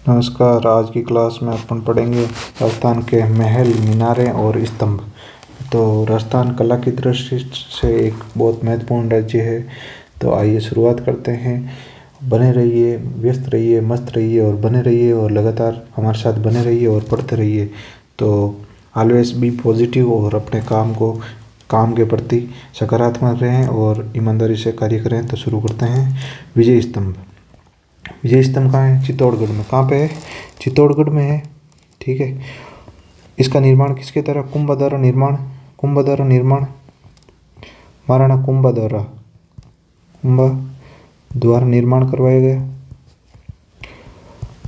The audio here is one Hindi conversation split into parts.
नमस्कार। आज की क्लास में अपन पढ़ेंगे राजस्थान के महल, मीनारें और स्तंभ। तो राजस्थान कला की दृष्टि से एक बहुत महत्वपूर्ण राज्य है। तो आइए शुरुआत करते हैं। बने रहिए, व्यस्त रहिए, मस्त रहिए और बने रहिए और लगातार हमारे साथ बने रहिए और पढ़ते रहिए। तो ऑलवेज बी पॉजिटिव और अपने काम के प्रति सकारात्मक रहें और ईमानदारी से कार्य करें। तो शुरू करते हैं। विजय स्तंभ। विजय स्तंभ कहाँ है? चित्तौड़गढ़ में। कहाँ पे है? चित्तौड़गढ़ में है। ठीक है। इसका निर्माण किसके द्वारा? कुंभा द्वारा निर्माण महाराणा कुंभा द्वारा निर्माण करवाया गया।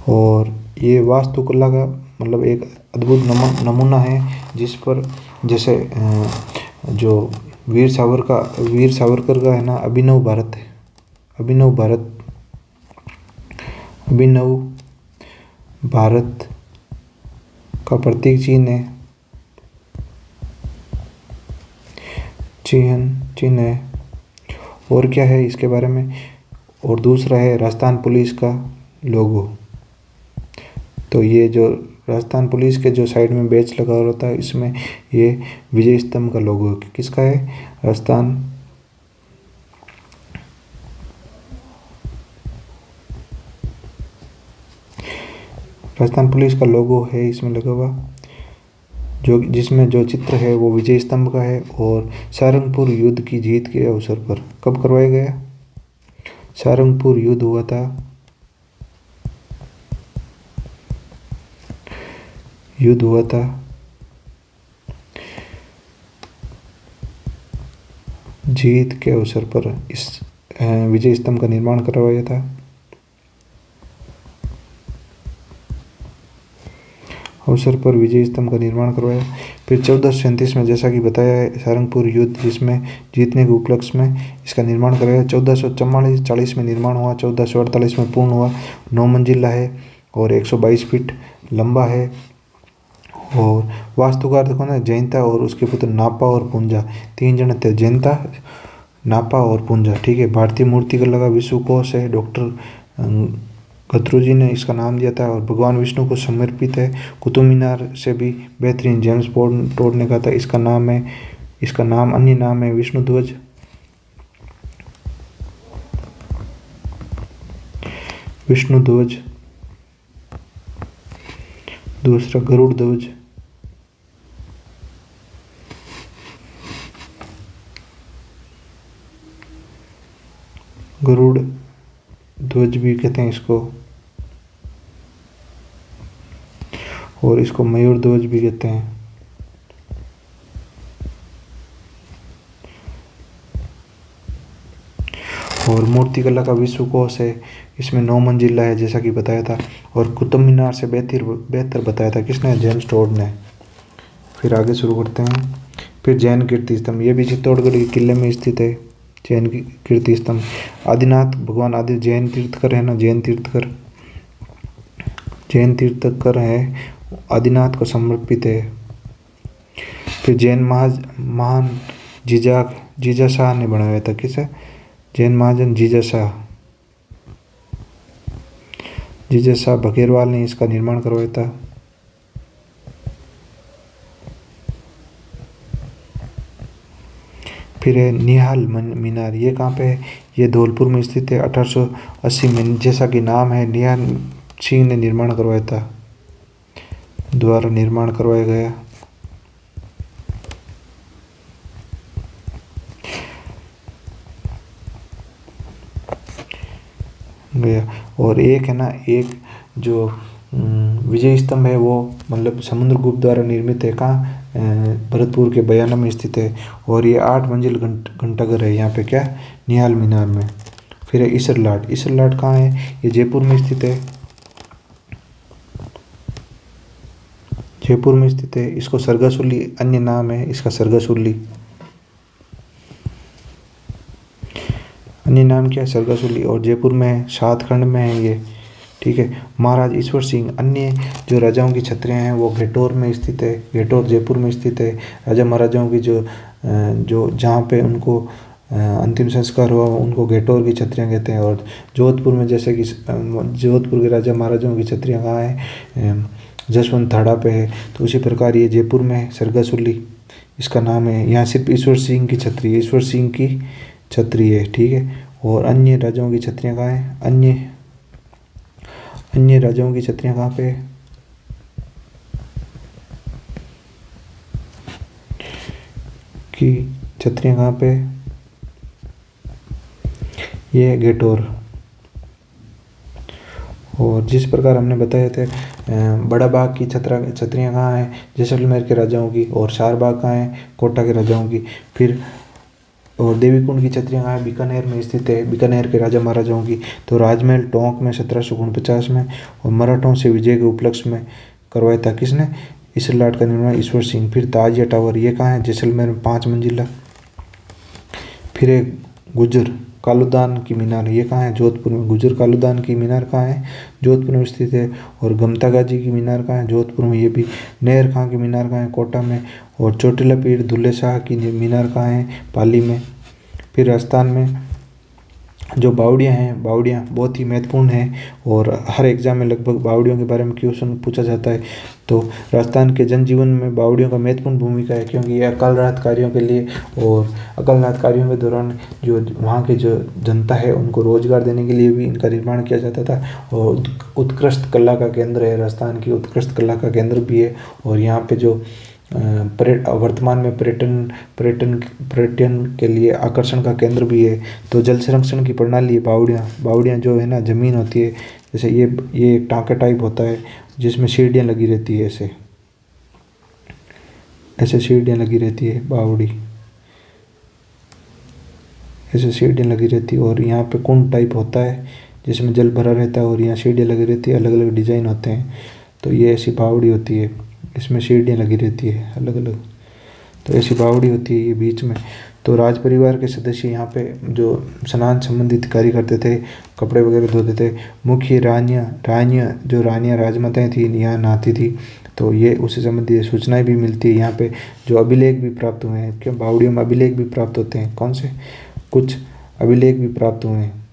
और ये वास्तुकला का मतलब एक अद्भुत नमूना है, जिस पर जैसे जो वीर सावरकर का है ना, अभिनव भारत का प्रतीक चिन्ह है। और क्या है इसके बारे में? और दूसरा है राजस्थान पुलिस का लोगो। तो ये जो राजस्थान पुलिस के जो साइड में बैच लगा होता है, इसमें ये विजय स्तंभ का लोगो किसका है? राजस्थान पुलिस का लोगो है इसमें लगा हुआ, जिसमें जो चित्र है वो विजय स्तंभ का है। और सारंगपुर युद्ध की जीत के अवसर पर कब करवाया गया? सारंगपुर युद्ध हुआ था जीत के अवसर पर इस विजय स्तंभ का निर्माण करवाया था। अवसर पर विजय स्तंभ का निर्माण करवाया। फिर 1437 में, जैसा कि बताया है, सारंगपुर युद्ध जिसमें जीतने के उपलक्ष्य में इसका निर्माण कराया। 1444 में निर्माण हुआ, 1448 में पूर्ण हुआ। 9 मंजिला है और 122 फीट लंबा है। और वास्तुकार देखो ना, जयंता और उसके पुत्र नापा और पूंजा, 3 जन थे। जयंता, नापा और पूंजा। ठीक है। भारतीय मूर्तिकला का विश्वकोश है, डॉक्टर गत्रू जी ने इसका नाम दिया था और भगवान विष्णु को समर्पित है। कुतुब मीनार से भी बेहतरीन जेम्स टोड ने कहा था इसका नाम अन्य नाम है विष्णु ध्वज। दूसरा गरुड़ ध्वज। गरुड़ ध्वज भी कहते हैं इसको, और इसको मयूर ध्वज भी कहते हैं। और मूर्तिकला का विश्वकोश है, इसमें 9 मंजिला है जैसा कि बताया था। और कुतुब मीनार से बेहतर बताया था किसने? जेम्स टोड ने। फिर आगे शुरू करते हैं। फिर जैन कीर्ति स्तंभ, ये भी चित्तौड़गढ़ के किले में स्थित है। जैन कीर्ति स्तंभ, आदिनाथ भगवान आदि जैन तीर्थकर है ना, जैन तीर्थकर है, आदिनाथ को समर्पित है। फिर जैन महान जीजा शाह ने बनाया था। किसे? जैन महाजन जीजा शाह बघेरवाल ने इसका निर्माण करवाया था। फिर है निहाल मीनार, ये कहाँ पे है? ये धौलपुर में स्थित है। 1880 में, जैसा कि नाम है, निहाल सिंह ने निर्माण करवाया गया। और एक है ना, एक जो विजय स्तंभ है वो मतलब समुद्रगुप्त द्वारा निर्मित है। कहाँ? भरतपुर के बयाना में स्थित है। और ये 8 मंजिल घंटाघर है यहाँ पे, क्या? निहाल मीनार में। फिर है इसरलाट कहाँ है? ये जयपुर में स्थित है। इसको सरगासुली अन्य नाम है इसका, सरगासुली अन्य नाम क्या है? सरगासुली। और जयपुर में है, सातखंड में है ये। ठीक है। महाराज ईश्वर सिंह, अन्य जो राजाओं की छत्रियाँ हैं वो घेटौर में स्थित है। घेटौर जयपुर में स्थित है। राजा महाराजाओं की जो जहाँ पे उनको अंतिम संस्कार हुआ उनको घेटौर की छत्रियाँ कहते हैं। और जोधपुर में जैसे कि जोधपुर के राजा महाराजाओं की छत्रियाँ कहाँ है, जसवंत थाड़ा पे है। तो उसी प्रकार ये जयपुर में है, सरगासुली इसका नाम है। यहाँ सिर्फ ईश्वर सिंह की छतरी है, ईश्वर सिंह की छतरी है, ठीक है। और अन्य राजाओं की छतरियाँ कहाँ हैं, अन्य राजाओं की छतरियाँ कहाँ पे है, की छतरियाँ कहाँ पे, ये घेटौर। और जिस प्रकार हमने बताए थे बड़ा बाग की छतरियाँ कहाँ हैं, जैसलमेर के राजाओं की। और चार बाग कहाँ हैं, कोटा के राजाओं की। फिर और देवी कुंड की छतरियाँ कहाँ हैं, बीकानेर में स्थित है, बीकानेर के राजा महाराजाओं की। तो राजमहल टोंक में 1749 में, और मराठों से विजय के उपलक्ष्य में करवाया था किसने, इसरलाट का निर्माण ईश्वर सिंह। फिर ताजिया टावर ये कहाँ है, जैसलमेर में 5 मंजिला। फिर एक गुजर कालूदान की मीनार ये कहाँ है, जोधपुर में। गुजर कालूदान की मीनार कहाँ है, जोधपुर में स्थित है। और गमता गाजी की मीनार कहाँ है, जोधपुर में, ये भी। नहर खां की मीनार कहाँ है, कोटा में। और चोटिला पीर दुल्ले शाह की मीनार कहाँ है, पाली में। फिर राजस्थान में जो बावड़ियाँ हैं, बावड़ियाँ बहुत ही महत्वपूर्ण हैं और हर एग्जाम में लगभग बावड़ियों के बारे में क्वेश्चन पूछा जाता है। तो राजस्थान के जनजीवन में बावड़ियों का महत्वपूर्ण भूमिका है, क्योंकि ये अकाल राहत कार्यों के लिए और अकाल राहत कार्यों के दौरान जो वहाँ की जो जनता है उनको रोजगार देने के लिए भी इनका निर्माण किया जाता था। और उत्कृष्ट कला का केंद्र है, राजस्थान की उत्कृष्ट कला का केंद्र भी है। और यहाँ पे जो वर्तमान में पर्यटन के लिए आकर्षण का केंद्र भी है। तो जल संरक्षण की प्रणाली, बावड़ियाँ जो है ना, जमीन होती है, जैसे ये एक टाँका टाइप होता है जिसमें सीढ़ियाँ लगी रहती है, ऐसे सीढ़ियाँ लगी रहती है, बावड़ी ऐसे सीढ़ियाँ लगी रहती है। और यहाँ पे कुंड टाइप होता है जिसमें जल भरा रहता है और यहाँ सीढ़ियाँ लगी रहती है, अलग अलग डिजाइन होते हैं। तो ये ऐसी बावड़ी होती है, इसमें सीढ़ियाँ लगी रहती है अलग अलग। तो ऐसी बावड़ी होती है ये बीच में। तो राज परिवार के सदस्य यहाँ पे जो स्नान संबंधित कार्य करते थे, कपड़े वगैरह धोते थे। मुख्य रानियाँ राजमाताएँ थी, यहाँ नहाती थी। तो ये उससे संबंधित सूचनाएं भी मिलती है। यहाँ पे जो अभिलेख भी प्राप्त हुए हैं, क्यों बावड़ियों में अभिलेख भी प्राप्त होते हैं, कौन से, कुछ अभिलेख भी प्राप्त हुए हैं,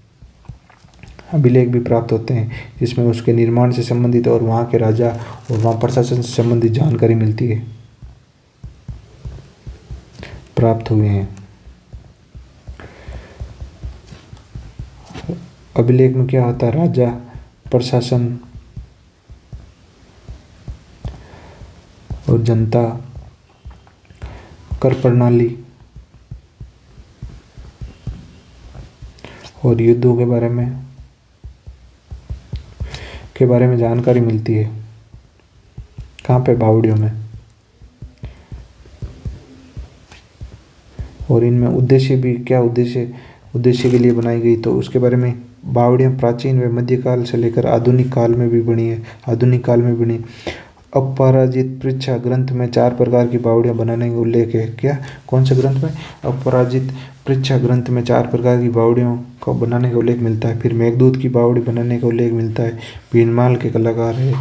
अभिलेख भी प्राप्त होते हैं जिसमें उसके निर्माण से संबंधित और वहाँ के राजा और वहाँ प्रशासन से संबंधित जानकारी मिलती है, प्राप्त हुए हैं। अभिलेख में क्या होता है, राजा, प्रशासन और जनता, कर प्रणाली और युद्धों के बारे में जानकारी मिलती है। कहाँ पे, बावड़ियों में। और इनमें उद्देश्य भी, क्या उद्देश्य के लिए बनाई गई, तो उसके बारे में। बावड़ियाँ प्राचीन व मध्यकाल से लेकर आधुनिक काल में भी बनी। अपराजित पृच्छा ग्रंथ में 4 प्रकार की बावड़ियाँ बनाने का उल्लेख है। क्या, कौन से ग्रंथ में, अपराजित पृच्छा ग्रंथ में 4 प्रकार की बावड़ियों को बनाने का उल्लेख मिलता है। फिर मेघदूत की बावड़ी बनाने का उल्लेख मिलता है, भीनमाल के कलाकार है।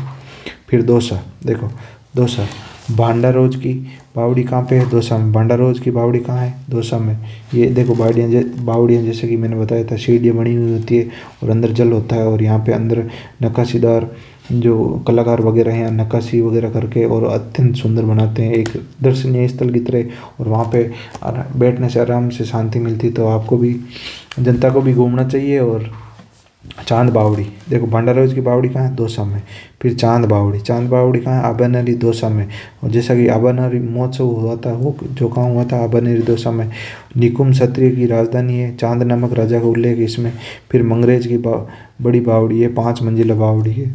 फिर दोसा, देखो दोसा, भांडारोज की बावड़ी कहाँ पे है, दोसा में। भांडारोज की बावड़ी कहाँ है, दोसा में। ये देखो बावड़ियाँ जैसे कि मैंने बताया था, सीढ़ियाँ बनी हुई होती है और अंदर जल होता है। और यहाँ पे अंदर नक्काशीदार जो कलाकार वगैरह हैं नक्काशी वगैरह करके और अत्यंत सुंदर बनाते हैं, एक दर्शनीय स्थल की तरह। और वहाँ पे बैठने से आराम से शांति मिलती। तो आपको भी, जनता को भी घूमना चाहिए। और चांद बावड़ी, देखो भांडारोज की बावड़ी कहाँ है, दोसा में। फिर चांद बावड़ी कहाँ है, आबानेरी, दोसा में। और जैसा कि आबानेरी महोत्सव हुआ था, वो जो कहाँ हुआ था, आबानेरी, दोसा में। निकुंभ क्षत्रिय की राजधानी है, चांद नामक राजा का उल्लेख है इसमें। फिर मंगरेज की बड़ी बावड़ी है, 5 मंजिला बावड़ी है।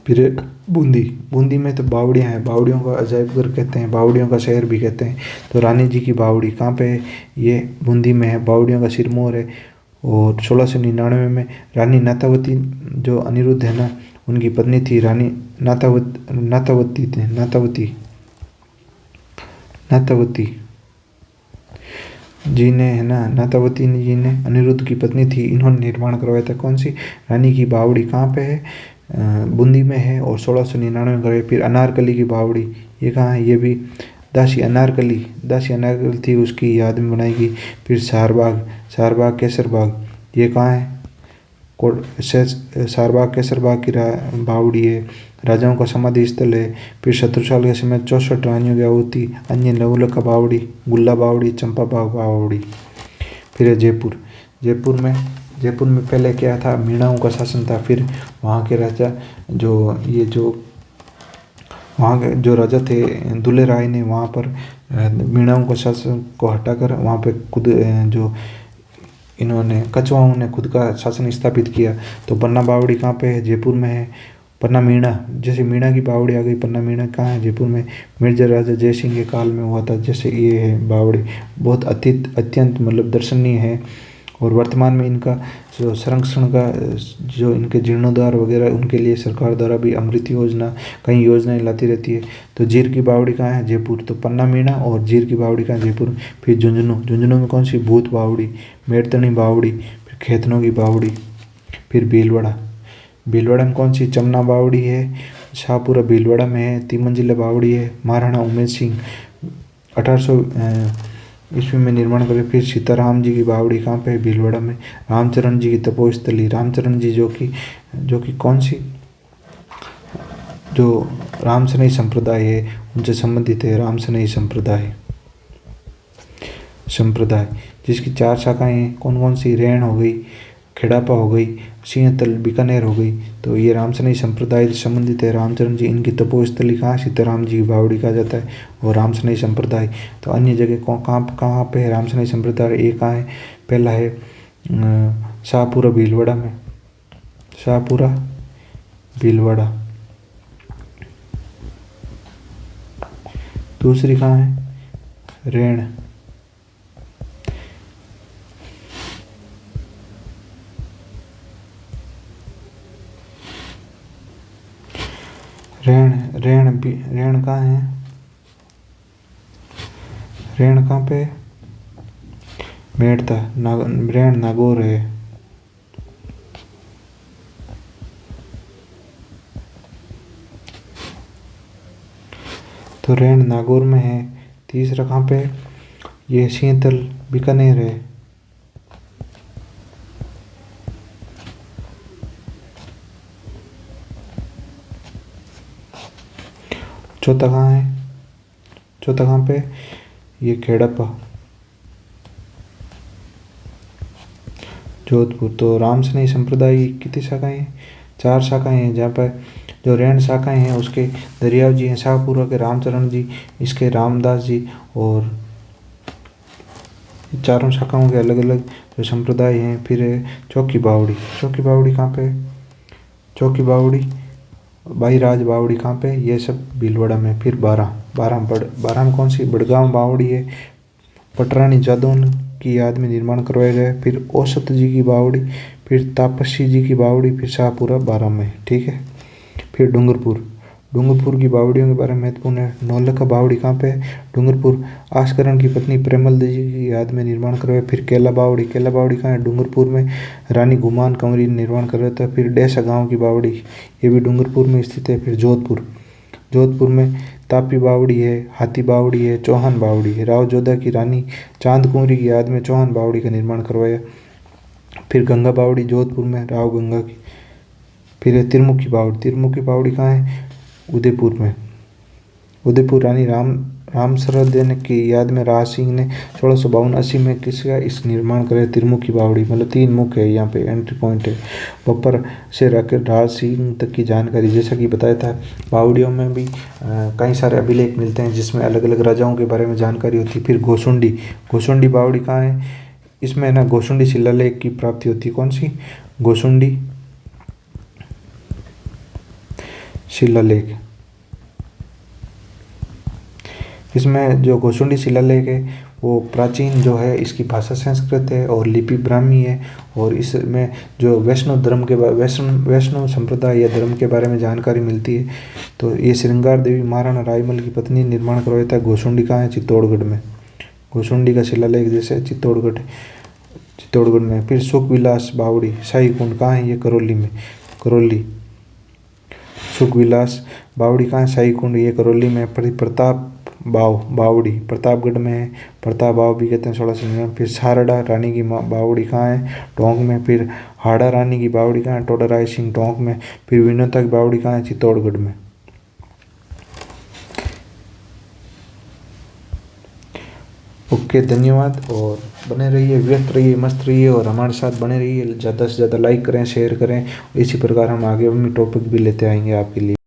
फिर बूंदी में तो बावड़ियाँ हैं, बावड़ियों का अजायबघर कहते हैं, बावड़ियों का शहर भी कहते हैं। तो रानी जी की बावड़ी कहाँ पे है, ये बूंदी में है। बावड़ियों का सिरमौर है। और 1699 में रानी नाथावती, जो अनिरुद्ध है ना, उनकी पत्नी थी, रानी नाथावती जी ने, है ना, नाथावती जी ने अनिरुद्ध की पत्नी थी, इन्होंने निर्माण करवाया था। कौन सी, रानी की बावड़ी कहाँ पे है, बूंदी में है और 1699 में करवाई। फिर अनारकली की बावड़ी, ये कहाँ है, ये भी दासी अनारकली थी, उसकी याद में बनाई गई। फिर सारबाग केसर बाग, ये कहाँ है? सारबाग केसर बाग की बावड़ी है, राजाओं का समाधि स्थल है। फिर शत्रुसाल के समय 64 रानियों की आहुति, अन्य नवलखा बावड़ी, गुल्ला बावड़ी, चंपा बावड़ी। फिर है जयपुर में पहले क्या था? मीणाओं का शासन था। फिर वहाँ के राजा वहाँ के जो राजा थे दुल्हे राय ने वहाँ पर मीणाओं के शासन को हटाकर वहाँ पे खुद जो इन्होंने कछवाओं ने खुद का शासन स्थापित किया। तो पन्ना बावड़ी कहाँ पे है? जयपुर में है। पन्ना मीणा, जैसे मीणा की बावड़ी आ गई, पन्ना मीणा कहाँ है? जयपुर में। मिर्जा राजा जय सिंह के काल में हुआ था। जैसे ये है बावड़ी, बहुत अत्यंत मतलब दर्शनीय है। और वर्तमान में इनका जो संरक्षण का जो इनके जीर्णोद्धार वगैरह उनके लिए सरकार द्वारा भी अमृत योजना, कई योजनाएं लाती रहती है। तो जीर की बावड़ी कहाँ है? जयपुर। तो पन्ना मीणा और जीर की बावड़ी कहाँ? जयपुर। फिर झुंझुनू में कौन सी? भूत बावड़ी, मेड़तनी बावड़ी, फिर खेतनों की बावड़ी। फिर भीलवाड़ा में कौन सी? चमना बावड़ी है, शाहपुरा भीलवाड़ा में है। 3 मंजिला बावड़ी है। महाराणा उमेद सिंह 1800 ईस्वी में निर्माण करे। फिर सीताराम जी की बावड़ी कहाँ पे है? भीलवाड़ा में। रामचरण जी की तपोस्थली, रामचरण जी जो कि कौन सी? जो रामसनई संप्रदाय है उनसे संबंधित है। रामसनई संप्रदाय जिसकी 4 शाखाएं हैं। कौन कौन सी? रैण हो गई, खेड़ापा हो गई, सिंहतल बीकानेर हो गई। तो ये रामसनई संप्रदाय से संबंधित है। रामचरण जी, इनकी तपोस्थली कहाँ? सीताराम जी की बावड़ी कहा जाता है। और रामसनई संप्रदाय तो अन्य जगह कहाँ पे है? रामसनई संप्रदाय ये कहाँ है? पहला है शाहपुरा भीलवाड़ा में, शाहपुरा भीलवाड़ा। दूसरी कहाँ है? रैण। रैण कहाँ है? रैण कहाँ पे? मेड़ता। रैण नागौर है। तो रैण नागौर में है। तीसरा कहाँ पे? ये सिंहतल बीकानेर है। चौथा कहाँ है? चौथा कहाँ पे? ये खेड़ापा, जोधपुर। तो रामसनई संप्रदाय की कितनी शाखाएं हैं? 4 शाखाएं हैं। जहाँ पर जो रैण शाखाएं हैं उसके दरियाव जी हैं, शाहपुरा के रामचरण जी, इसके रामदास जी, और चारों शाखाओं के अलग अलग जो संप्रदाय हैं। फिर चौकी बावड़ी कहाँ पे? चौकी बावड़ी भाई राज बावड़ी कहाँ पे? ये सब भीलवाड़ा में। फिर बारह में कौन सी? बड़गांव बावड़ी है, पटरानी जादौन की याद में निर्माण करवाया गया। फिर औसत जी की बावड़ी, फिर तापसी जी की बावड़ी, फिर शाहपुरा 12 में। ठीक है। फिर डूंगरपुर की बावड़ियों के बारे में महत्वपूर्ण है। नौलखा बावड़ी कहाँ पे है? डूंगरपुर। आस्करण की पत्नी प्रेमल जी की याद में निर्माण करवाया। फिर केला बावड़ी कहाँ है? डूंगरपुर में। रानी गुमान कंवरी ने निर्माण करवाया था। फिर डेसा गांव की बावड़ी, ये भी डूंगरपुर में स्थित है। फिर जोधपुर में तापी बावड़ी है, हाथी बावड़ी है, चौहान बावड़ी है। राव जोधा की रानी चांद कुंवरी की याद में चौहान बावड़ी का निर्माण करवाया। फिर गंगा बावड़ी जोधपुर में, राव गंगा की। फिर है त्रिमुखी बावड़ी कहाँ है? उदयपुर में। उदयपुर रानी रामसरदेन की याद में राज सिंह ने 1652-80 में किसका इस निर्माण कराया? त्रिमुखी बावड़ी। मतलब 3 मुख है यहाँ पे, एंट्री पॉइंट है। बपर से रखकर राज सिंह तक की जानकारी, जैसा कि बताया था। बावड़ियों में भी कई सारे अभिलेख मिलते हैं जिसमें अलग अलग राजाओं के बारे में जानकारी होती है। फिर गोसुंडी बावड़ी कहाँ है? इसमें ना गोसुंडी शिलालेख की प्राप्ति होती है। कौन सी? गोसुंडी शिलालेख। इसमें जो गोसुंडी शिलालेख है वो प्राचीन जो है, इसकी भाषा संस्कृत है और लिपि ब्राह्मी है। और इसमें जो वैष्णव संप्रदाय या धर्म के बारे में जानकारी मिलती है। तो ये श्रृंगार देवी महाराणा रायमल की पत्नी निर्माण करवाया था। गोसुंडी कहाँ है? चित्तौड़गढ़ में। गोसुंडी का शिलालेख जैसे चित्तौड़गढ़ में। फिर सुखविलास बावड़ी शाही कुंड कहाँ है? ये करौली। सुखविलास बावड़ी कहाँ है? शाही कुंड, ये करौली में। बावड़ी प्रतापगढ़ में है, प्रताप बाव भी कहते हैं 1699। फिर सारड़ा रानी की बावड़ी कहाँ है, टोंक में। फिर हाड़ा रानी की बावड़ी कहाँ है, टोडा राय सिंह टोंक में। फिर विनोता की बावड़ी कहाँ है, चित्तौड़गढ़ में। ओके, धन्यवाद। और बने रहिए, व्यस्त रहिए, मस्त रहिए और हमारे साथ बने रहिए। ज़्यादा से ज़्यादा लाइक करें, शेयर करें। इसी प्रकार हम आगे भी टॉपिक भी लेते आएंगे आपके लिए।